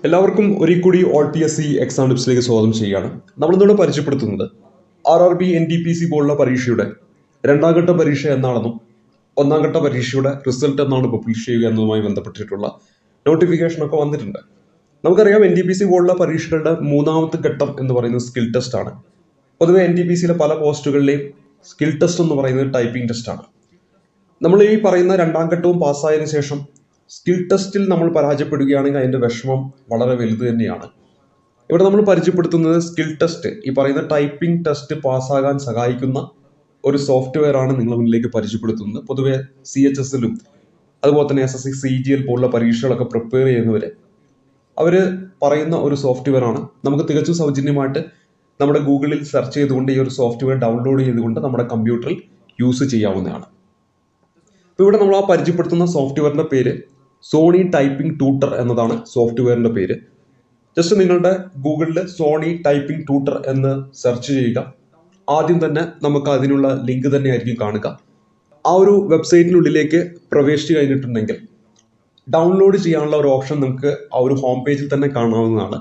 എല്ലാവർക്കും ഒരിക്കൽ കൂടി all P S C exam ടിപ്സിലേക്ക് സ്വാഗതം ചെയ്യുകയാണ്. നമ്മളിന്നോട് പരിചയപ്പെടുത്തുന്നത് RRB NTPC പോലുള്ള പരീക്ഷയുടെ രണ്ടാം ഘട്ട പരീക്ഷ എന്നാണെന്നും ഒന്നാം ഘട്ട പരീക്ഷയുടെ റിസൾട്ട് എന്നാണ് പബ്ലിഷ് ചെയ്യുക എന്നതുമായി ബന്ധപ്പെട്ടിട്ടുള്ള നോട്ടിഫിക്കേഷൻ ഒക്കെ വന്നിട്ടുണ്ട്. നമുക്കറിയാം NTPC പോലുള്ള പരീക്ഷകളുടെ മൂന്നാമത്തെ ഘട്ടം എന്ന് പറയുന്നത് സ്കിൽ ടെസ്റ്റ് ആണ്. പൊതുവെ NTPCയിലെ പല പോസ്റ്റുകളിലെയും സ്കിൽ ടെസ്റ്റ് എന്ന് പറയുന്നത് ടൈപ്പിംഗ് ടെസ്റ്റ് ആണ്. നമ്മൾ ഈ പറയുന്ന രണ്ടാം ഘട്ടവും പാസ്സായതിനു ശേഷം സ്കിൽ ടെസ്റ്റിൽ നമ്മൾ പരാജയപ്പെടുകയാണെങ്കിൽ അതിൻ്റെ വിഷമം വളരെ വലുത് തന്നെയാണ്. ഇവിടെ നമ്മൾ പരിചയപ്പെടുത്തുന്നത് സ്കിൽ ടെസ്റ്റ്, ഈ പറയുന്ന ടൈപ്പിംഗ് ടെസ്റ്റ് പാസ്സാകാൻ സഹായിക്കുന്ന ഒരു സോഫ്റ്റ്വെയർ ആണ് നിങ്ങളുടെ മുന്നിലേക്ക് പരിചയപ്പെടുത്തുന്നത്. പൊതുവെ CHSലും അതുപോലെ തന്നെ SSC CGL പോലുള്ള പരീക്ഷകളൊക്കെ പ്രിപ്പയർ ചെയ്യുന്നവർ അവർ പറയുന്ന ഒരു സോഫ്റ്റ്വെയർ ആണ്. നമുക്ക് തികച്ചും സൗജന്യമായിട്ട് നമ്മുടെ ഗൂഗിളിൽ സെർച്ച് ചെയ്തുകൊണ്ട് ഈ ഒരു സോഫ്റ്റ്വെയർ ഡൗൺലോഡ് ചെയ്തുകൊണ്ട് നമ്മുടെ കമ്പ്യൂട്ടറിൽ യൂസ് ചെയ്യാവുന്നതാണ്. ഇപ്പോൾ ഇവിടെ നമ്മൾ പരിചയപ്പെടുത്തുന്ന സോഫ്റ്റ്വെയറിൻ്റെ പേര് സോണി ടൈപ്പിംഗ് ട്യൂട്ടർ എന്നതാണ് സോഫ്റ്റ്വെയറിൻ്റെ പേര്. ജസ്റ്റ് നിങ്ങളുടെ ഗൂഗിളിൽ സോണി ടൈപ്പിംഗ് ട്യൂട്ടർ എന്ന് സെർച്ച് ചെയ്യുക. ആദ്യം തന്നെ നമുക്ക് അതിനുള്ള ലിങ്ക് തന്നെ ആയിരിക്കും കാണുക. ആ ഒരു വെബ്സൈറ്റിനുള്ളിലേക്ക് പ്രവേശിച്ചു കഴിഞ്ഞിട്ടുണ്ടെങ്കിൽ ഡൗൺലോഡ് ചെയ്യാനുള്ള ഒരു ഓപ്ഷൻ നമുക്ക് ആ ഒരു ഹോം പേജിൽ തന്നെ കാണാവുന്നതാണ്.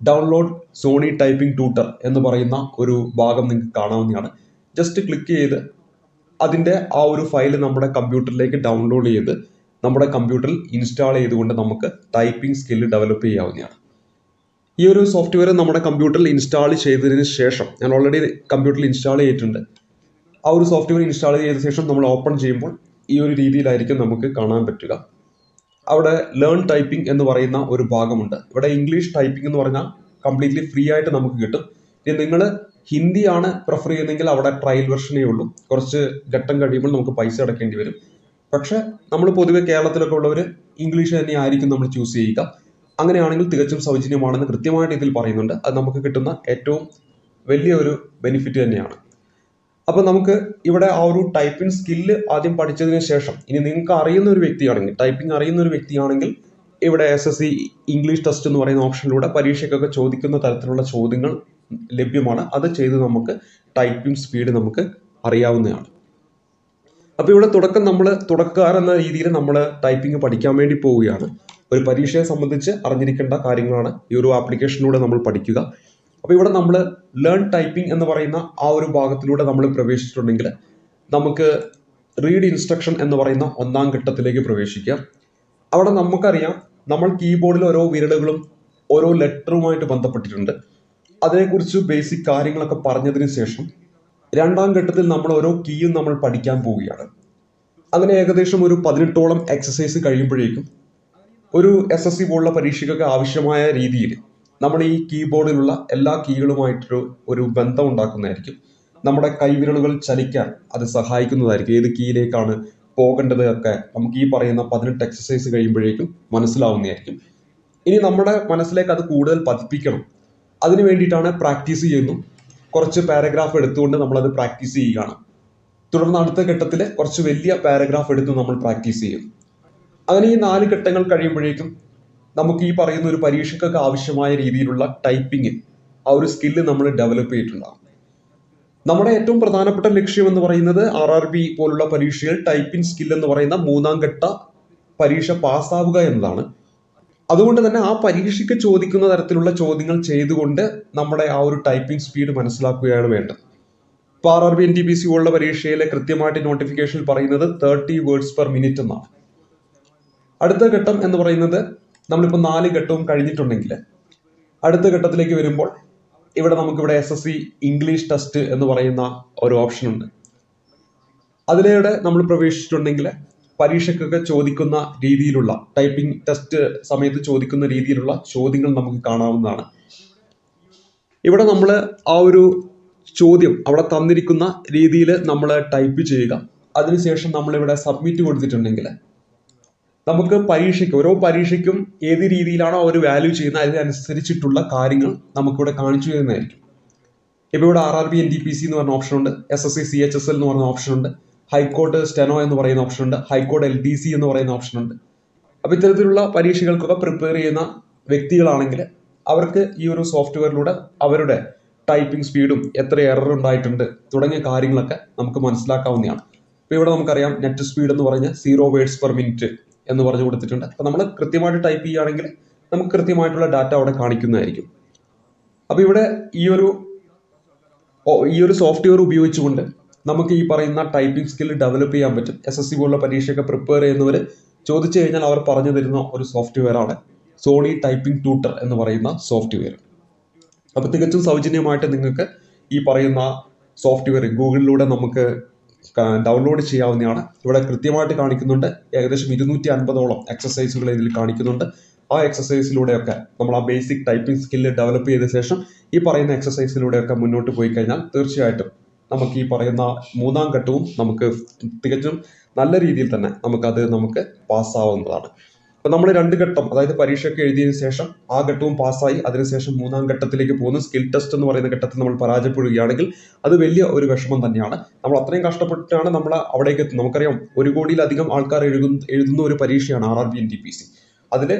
ഡൗൺലോഡ് സോണി ടൈപ്പിംഗ് ട്യൂട്ടർ എന്ന് പറയുന്ന ഒരു ഭാഗം നിങ്ങൾക്ക് കാണാവുന്നതാണ്. ജസ്റ്റ് ക്ലിക്ക് ചെയ്ത് അതിൻ്റെ ആ ഒരു ഫയൽ നമ്മുടെ കമ്പ്യൂട്ടറിലേക്ക് ഡൗൺലോഡ് ചെയ്ത് നമ്മുടെ കമ്പ്യൂട്ടറിൽ ഇൻസ്റ്റാൾ ചെയ്തുകൊണ്ട് നമുക്ക് ടൈപ്പിംഗ് സ്കില്ല് ഡെവലപ്പ് ചെയ്യാവുന്നതാണ്. ഈ ഒരു സോഫ്റ്റ്വെയർ നമ്മുടെ കമ്പ്യൂട്ടറിൽ ഇൻസ്റ്റാൾ ചെയ്തതിന് ശേഷം, ഞാൻ ഓൾറെഡി കമ്പ്യൂട്ടറിൽ ഇൻസ്റ്റാൾ ചെയ്തിട്ടുണ്ട്, ആ ഒരു സോഫ്റ്റ്വെയർ ഇൻസ്റ്റാൾ ചെയ്ത ശേഷം നമ്മൾ ഓപ്പൺ ചെയ്യുമ്പോൾ ഈ ഒരു രീതിയിലായിരിക്കും നമുക്ക് കാണാൻ പറ്റുക. അവിടെ ലേൺ ടൈപ്പിംഗ് എന്ന് പറയുന്ന ഒരു ഭാഗമുണ്ട്. ഇവിടെ ഇംഗ്ലീഷ് ടൈപ്പിംഗ് എന്ന് പറഞ്ഞാൽ കംപ്ലീറ്റ്ലി ഫ്രീ ആയിട്ട് നമുക്ക് കിട്ടും. ഇനി നിങ്ങൾ ഹിന്ദിയാണ് പ്രിഫർ ചെയ്യുന്നതെങ്കിൽ അവിടെ ട്രയൽ വെർഷനേ ഉള്ളൂ. കുറച്ച് ഘട്ടം കഴിയുമ്പോൾ നമുക്ക് പൈസ അടയ്ക്കേണ്ടി വരും. പക്ഷെ നമ്മൾ പൊതുവെ കേരളത്തിലൊക്കെ ഉള്ളവർ ഇംഗ്ലീഷ് തന്നെ ആയിരിക്കും നമ്മൾ ചൂസ് ചെയ്യുക. അങ്ങനെയാണെങ്കിൽ തികച്ചും സൗജന്യമാണെന്ന് കൃത്യമായിട്ട് ഇതിൽ പറയുന്നുണ്ട്. അത് നമുക്ക് കിട്ടുന്ന ഏറ്റവും വലിയ ഒരു ബെനിഫിറ്റ് തന്നെയാണ്. അപ്പോൾ നമുക്ക് ഇവിടെ ആ ഒരു ടൈപ്പിംഗ് സ്കില്ല് ആദ്യം പഠിച്ചതിന് ശേഷം, ഇനി നിങ്ങൾക്ക് അറിയുന്ന ഒരു വ്യക്തിയാണെങ്കിൽ, ടൈപ്പിംഗ് അറിയുന്ന ഒരു വ്യക്തിയാണെങ്കിൽ ഇവിടെ SSC ഇംഗ്ലീഷ് ടെസ്റ്റ് എന്ന് പറയുന്ന ഓപ്ഷനിലൂടെ പരീക്ഷയ്ക്കൊക്കെ ചോദിക്കുന്ന തരത്തിലുള്ള ചോദ്യങ്ങൾ ലഭ്യമാണ്. അത് ചെയ്ത് നമുക്ക് ടൈപ്പിംഗ് സ്പീഡ് നമുക്ക് അറിയാവുന്നതാണ്. അപ്പോൾ ഇവിടെ നമ്മൾ തുടക്കക്കാർ എന്ന രീതിയിൽ നമ്മൾ ടൈപ്പിംഗ് പഠിക്കാൻ വേണ്ടി പോവുകയാണ്. ഒരു പരീക്ഷയെ സംബന്ധിച്ച് അറിഞ്ഞിരിക്കേണ്ട കാര്യങ്ങളാണ് ഈ ഒരു ആപ്ലിക്കേഷനിലൂടെ നമ്മൾ പഠിക്കുക. അപ്പോൾ ഇവിടെ നമ്മൾ ലേൺ ടൈപ്പിംഗ് എന്ന് പറയുന്ന ആ ഒരു ഭാഗത്തിലൂടെ നമ്മൾ പ്രവേശിച്ചിട്ടുണ്ടെങ്കിൽ നമുക്ക് റീഡ് ഇൻസ്ട്രക്ഷൻ എന്ന് പറയുന്ന ഒന്നാം ഘട്ടത്തിലേക്ക് പ്രവേശിക്കാം. അവിടെ നമുക്കറിയാം നമ്മൾ കീബോർഡിൽ ഓരോ വിരലുകളും ഓരോ ലെറ്ററുമായിട്ട് ബന്ധപ്പെട്ടിട്ടുണ്ട്. അതിനെക്കുറിച്ച് ബേസിക് കാര്യങ്ങളൊക്കെ പറഞ്ഞതിന് ശേഷം രണ്ടാം ഘട്ടത്തിൽ നമ്മൾ ഓരോ കീയും നമ്മൾ പഠിക്കാൻ പോവുകയാണ്. അങ്ങനെ ഏകദേശം ഒരു 18ഓളം എക്സസൈസ് കഴിയുമ്പോഴേക്കും ഒരു SSC പോലുള്ള പരീക്ഷയ്ക്കൊക്കെ ആവശ്യമായ രീതിയിൽ നമ്മൾ ഈ കീബോർഡിലുള്ള എല്ലാ കീകളുമായിട്ടൊരു ബന്ധം ഉണ്ടാക്കുന്നതായിരിക്കും. നമ്മുടെ കൈവിരലുകൾ ചലിക്കാൻ അത് സഹായിക്കുന്നതായിരിക്കും. ഏത് കീയിലേക്കാണ് പോകേണ്ടത് ഒക്കെ നമുക്ക് ഈ പറയുന്ന 18 എക്സസൈസ് കഴിയുമ്പോഴേക്കും മനസ്സിലാവുന്നതായിരിക്കും. ഇനി നമ്മുടെ മനസ്സിലേക്ക് അത് കൂടുതൽ പതിപ്പിക്കണം. അതിന് വേണ്ടിയിട്ടാണ് പ്രാക്ടീസ് ചെയ്യുന്നു. കുറച്ച് പാരഗ്രാഫ് എടുത്തുകൊണ്ട് നമ്മളത് പ്രാക്ടീസ് ചെയ്യുകയാണ്. തുടർന്ന് അടുത്ത ഘട്ടത്തിൽ കുറച്ച് വലിയ പാരഗ്രാഫ് എടുത്ത് നമ്മൾ പ്രാക്ടീസ് ചെയ്യുന്നു. അങ്ങനെ ഈ 4 ഘട്ടങ്ങൾ കഴിയുമ്പോഴേക്കും നമുക്ക് ഈ പറയുന്ന ഒരു പരീക്ഷയ്ക്കൊക്കെ ആവശ്യമായ രീതിയിലുള്ള ടൈപ്പിംഗ് ആ ഒരു സ്കില്ല് നമ്മൾ ഡെവലപ്പ് ചെയ്തിട്ടുണ്ടാകും. നമ്മുടെ ഏറ്റവും പ്രധാനപ്പെട്ട ലക്ഷ്യം എന്ന് പറയുന്നത് RRB പോലുള്ള പരീക്ഷയിൽ ടൈപ്പിംഗ് സ്കിൽ എന്ന് പറയുന്ന മൂന്നാം ഘട്ട പരീക്ഷ പാസ്സാവുക എന്നതാണ്. അതുകൊണ്ട് തന്നെ ആ പരീക്ഷയ്ക്ക് ചോദിക്കുന്ന തരത്തിലുള്ള ചോദ്യങ്ങൾ ചെയ്തുകൊണ്ട് നമ്മുടെ ആ ഒരു ടൈപ്പിംഗ് സ്പീഡ് മനസ്സിലാക്കുകയാണ് വേണ്ടത്. ഇപ്പോൾ RRB NTPC പോലുള്ള പരീക്ഷയിലെ കൃത്യമായിട്ട് നോട്ടിഫിക്കേഷനിൽ പറയുന്നത് 30 വേർഡ്സ് പെർ മിനിറ്റ് എന്നാണ്. അടുത്ത ഘട്ടം എന്ന് പറയുന്നത് നമ്മളിപ്പോൾ 4 ഘട്ടവും കഴിഞ്ഞിട്ടുണ്ടെങ്കിൽ അടുത്ത ഘട്ടത്തിലേക്ക് വരുമ്പോൾ ഇവിടെ നമുക്കിവിടെ SSC ഇംഗ്ലീഷ് ടെസ്റ്റ് എന്ന് പറയുന്ന ഒരു ഓപ്ഷൻ ഉണ്ട്. അതിലൂടെ നമ്മൾ പ്രവേശിച്ചിട്ടുണ്ടെങ്കിൽ പരീക്ഷയ്ക്കൊക്കെ ചോദിക്കുന്ന രീതിയിലുള്ള ടൈപ്പിംഗ് ടെസ്റ്റ് സമയത്ത് ചോദിക്കുന്ന രീതിയിലുള്ള ചോദ്യങ്ങൾ നമുക്ക് കാണാവുന്നതാണ്. ഇവിടെ നമ്മൾ ആ ഒരു ചോദ്യം അവിടെ തന്നിരിക്കുന്ന രീതിയിൽ നമ്മൾ ടൈപ്പ് ചെയ്യുക. അതിനുശേഷം നമ്മളിവിടെ സബ്മിറ്റ് കൊടുത്തിട്ടുണ്ടെങ്കിൽ നമുക്ക് ഓരോ പരീക്ഷയ്ക്കും ഏത് രീതിയിലാണോ അവർ വാല്യൂ ചെയ്യുന്നത് അതിനനുസരിച്ചിട്ടുള്ള കാര്യങ്ങൾ നമുക്കിവിടെ കാണിച്ചു തരുന്നതായിരിക്കും. ഇപ്പോൾ ഇവിടെ RRB NTPC എന്ന് പറഞ്ഞ ഓപ്ഷൻ ഉണ്ട്, SSC CHSL എന്ന് പറയുന്ന ഓപ്ഷൻ ഉണ്ട്, ഹൈക്കോർട്ട് സ്റ്റെനോ എന്ന് പറയുന്ന ഓപ്ഷൻ ഉണ്ട്, ഹൈക്കോർട്ട് LDC എന്ന് പറയുന്ന ഓപ്ഷൻ ഉണ്ട്. അപ്പോൾ ഇത്തരത്തിലുള്ള പരീക്ഷകൾക്കൊക്കെ പ്രിപ്പയർ ചെയ്യുന്ന വ്യക്തികളാണെങ്കിൽ അവർക്ക് ഈ ഒരു സോഫ്റ്റ്വെയറിലൂടെ അവരുടെ ടൈപ്പിംഗ് സ്പീഡും എത്ര എറർ ഉണ്ടായിട്ടുണ്ട് തുടങ്ങിയ കാര്യങ്ങളൊക്കെ നമുക്ക് മനസ്സിലാക്കാവുന്നതാണ്. ഇപ്പോൾ ഇവിടെ നമുക്കറിയാം നെറ്റ് സ്പീഡ് എന്ന് പറഞ്ഞാൽ 0 വേർഡ്സ് പെർ മിനിറ്റ് എന്ന് പറഞ്ഞു കൊടുത്തിട്ടുണ്ട്. അപ്പോൾ നമ്മൾ കൃത്യമായിട്ട് ടൈപ്പ് ചെയ്യുകയാണെങ്കിൽ നമുക്ക് കൃത്യമായിട്ടുള്ള ഡാറ്റ അവിടെ കാണിക്കുന്നതായിരിക്കും. അപ്പോൾ ഇവിടെ ഈ ഒരു സോഫ്റ്റ്വെയർ ഉപയോഗിച്ചുകൊണ്ട് നമുക്ക് ഈ പറയുന്ന ടൈപ്പിംഗ് സ്കിൽ ഡെവലപ്പ് ചെയ്യാൻ പറ്റും. SSC പോലുള്ള പരീക്ഷയൊക്കെ പ്രിപ്പയർ ചെയ്യുന്നവർ ചോദിച്ചു കഴിഞ്ഞാൽ അവർ പറഞ്ഞു തരുന്ന ഒരു സോഫ്റ്റ്വെയർ ആണ് സോണി ടൈപ്പിംഗ് ട്യൂട്ടർ എന്ന് പറയുന്ന സോഫ്റ്റ്വെയർ. അപ്പോൾ തികച്ചും സൗജന്യമായിട്ട് നിങ്ങൾക്ക് ഈ പറയുന്ന സോഫ്റ്റ്വെയർ ഗൂഗിളിലൂടെ നമുക്ക് ഡൗൺലോഡ് ചെയ്യാവുന്നതാണ്. ഇവിടെ കൃത്യമായിട്ട് കാണിക്കുന്നുണ്ട്. ഏകദേശം 250ഓളം എക്സസൈസുകൾ ഇതിൽ കാണിക്കുന്നുണ്ട്. ആ എക്സസൈസിലൂടെയൊക്കെ നമ്മൾ ആ ബേസിക് ടൈപ്പിംഗ് സ്കില്ല് ഡെവലപ്പ് ചെയ്ത ശേഷം ഈ പറയുന്ന എക്സസൈസിലൂടെയൊക്കെ മുന്നോട്ട് പോയി കഴിഞ്ഞാൽ തീർച്ചയായിട്ടും നമുക്ക് ഈ പറയുന്ന 3ാം ഘട്ടവും നമുക്ക് തികച്ചും നല്ല രീതിയിൽ തന്നെ നമുക്ക് പാസ്സാവുന്നതാണ്. അപ്പോൾ നമ്മൾ 2 ഘട്ടം, അതായത് പരീക്ഷയൊക്കെ എഴുതിയതിനു ശേഷം ആ ഘട്ടവും പാസ്സായി അതിനുശേഷം 3ാം ഘട്ടത്തിലേക്ക് പോകുന്ന സ്കിൽ ടെസ്റ്റ് എന്ന് പറയുന്ന ഘട്ടത്തിൽ നമ്മൾ പരാജയപ്പെടുകയാണെങ്കിൽ അത് വലിയ ഒരു വിഷമം തന്നെയാണ്. നമ്മൾ അത്രയും കഷ്ടപ്പെട്ടിട്ടാണ് നമ്മൾ അവിടേക്ക് എത്തുന്നത്. നമുക്കറിയാം 1 കോടിയിലധികം ആൾക്കാർ എഴുതുന്ന ഒരു പരീക്ഷയാണ് RRB NTPC. അതിൽ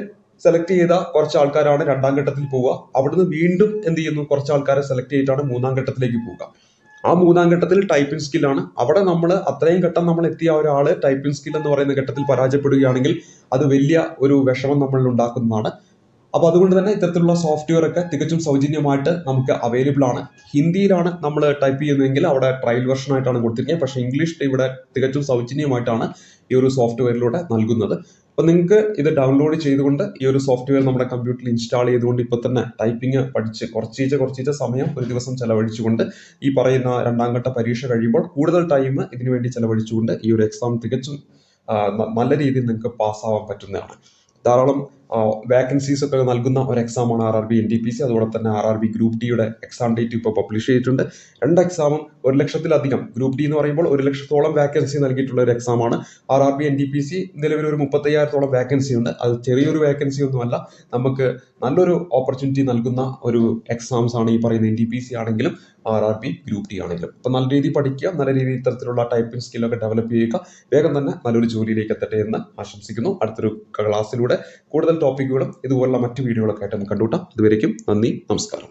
സെലക്ട് ചെയ്ത കുറച്ച് ആൾക്കാരാണ് 2ാം ഘട്ടത്തിൽ പോവുക. അവിടുന്ന് വീണ്ടും എന്ത് ചെയ്യുന്നു, കുറച്ച് ആൾക്കാരെ സെലക്ട് ചെയ്തിട്ടാണ് 3ാം ഘട്ടത്തിലേക്ക് പോവുക. ആ 3ാം ഘട്ടത്തിൽ ടൈപ്പിംഗ് സ്കില്ലാണ്. അവിടെ നമ്മൾ അത്രയും ഘട്ടം നമ്മൾ എത്തിയ ഒരാൾ ടൈപ്പിംഗ് സ്കിൽ എന്ന് പറയുന്ന ഘട്ടത്തിൽ പരാജയപ്പെടുകയാണെങ്കിൽ അത് വലിയ ഒരു വിഷമം നമ്മളിൽ ഉണ്ടാക്കുന്നതാണ്. അപ്പോൾ അതുകൊണ്ട് തന്നെ ഇത്തരത്തിലുള്ള സോഫ്റ്റ്വെയർ ഒക്കെ തികച്ചും സൗജന്യമായിട്ട് നമുക്ക് അവൈലബിൾ ആണ്. ഹിന്ദിയിലാണ് നമ്മൾ ടൈപ്പ് ചെയ്യുന്നതെങ്കിൽ അവിടെ ട്രയൽ വെർഷൻ ആയിട്ടാണ് കൊടുത്തിരിക്കുന്നത്. പക്ഷേ ഇംഗ്ലീഷ് ഇവിടെ തികച്ചും സൗജന്യമായിട്ടാണ് ഈ ഒരു സോഫ്റ്റ്വെയറിലൂടെ നൽകുന്നത്. അപ്പോൾ നിങ്ങൾക്ക് ഇത് ഡൗൺലോഡ് ചെയ്തുകൊണ്ട് ഈ ഒരു സോഫ്റ്റ്വെയർ നമ്മുടെ കമ്പ്യൂട്ടറിൽ ഇൻസ്റ്റാൾ ചെയ്തുകൊണ്ട് ഇപ്പോൾ തന്നെ ടൈപ്പിംഗ് പഠിച്ച് കുറച്ചീച്ച സമയം ഒരു ദിവസം ചെലവഴിച്ചുകൊണ്ട് ഈ പറയുന്ന 2ാം ഘട്ട പരീക്ഷ കഴിയുമ്പോൾ കൂടുതൽ ടൈം ഇതിനു വേണ്ടി ചെലവഴിച്ചുകൊണ്ട് ഈ ഒരു എക്സാം തികച്ചും നല്ല രീതിയിൽ നിങ്ങൾക്ക് പാസ്സാവാൻ പറ്റുന്നതാണ്. ധാരാളം വാക്കൻസീസ് ഒക്കെ നൽകുന്ന ഒരു എക്സാമാണ് RRB NTPC. അതുപോലെ തന്നെ RRB ഗ്രൂപ്പ് ഡിയുടെ എക്സാം ഡേറ്റ് ഇപ്പോൾ പബ്ലിഷ് ചെയ്തിട്ടുണ്ട്. 2 എക്സാമും 1 ലക്ഷത്തിലധികം, ഗ്രൂപ്പ് ഡി എന്ന് പറയുമ്പോൾ 1 ലക്ഷത്തോളം വാക്കൻസി നൽകിയിട്ടുള്ള ഒരു എക്സാമാണ്. RRB NTPC നിലവിൽ ഒരു 35,000ഓളം വാക്കൻസി ഉണ്ട്. അത് ചെറിയൊരു വാക്കൻസി ഒന്നുമല്ല, നമുക്ക് നല്ലൊരു ഓപ്പർച്യൂണിറ്റി നൽകുന്ന ഒരു എക്സാംസ് ആണ് ഈ പറയുന്ന NTPC ആണെങ്കിലും RRB ഗ്രൂപ്പ് ഡി ആണെങ്കിലും. അപ്പോൾ നല്ല രീതിയിൽ പഠിക്കുക, നല്ല രീതിയിൽ ഇത്തരത്തിലുള്ള ടൈപ്പിംഗ് സ്കില്ലൊക്കെ ഡെവലപ്പ് ചെയ്യുക. വേഗം തന്നെ നല്ലൊരു ജോലിയിലേക്ക് എത്തട്ടെ എന്ന് ആശംസിക്കുന്നു. അടുത്തൊരു ക്ലാസ്സിലൂടെ കൂടുതൽ ടോപ്പിക്കുകളും ഇതുപോലുള്ള മറ്റു വീഡിയോകളൊക്കെ ആയിട്ട് നമുക്ക് കണ്ടുമുട്ടാം. ഇതുവരേക്കും നന്ദി, നമസ്കാരം.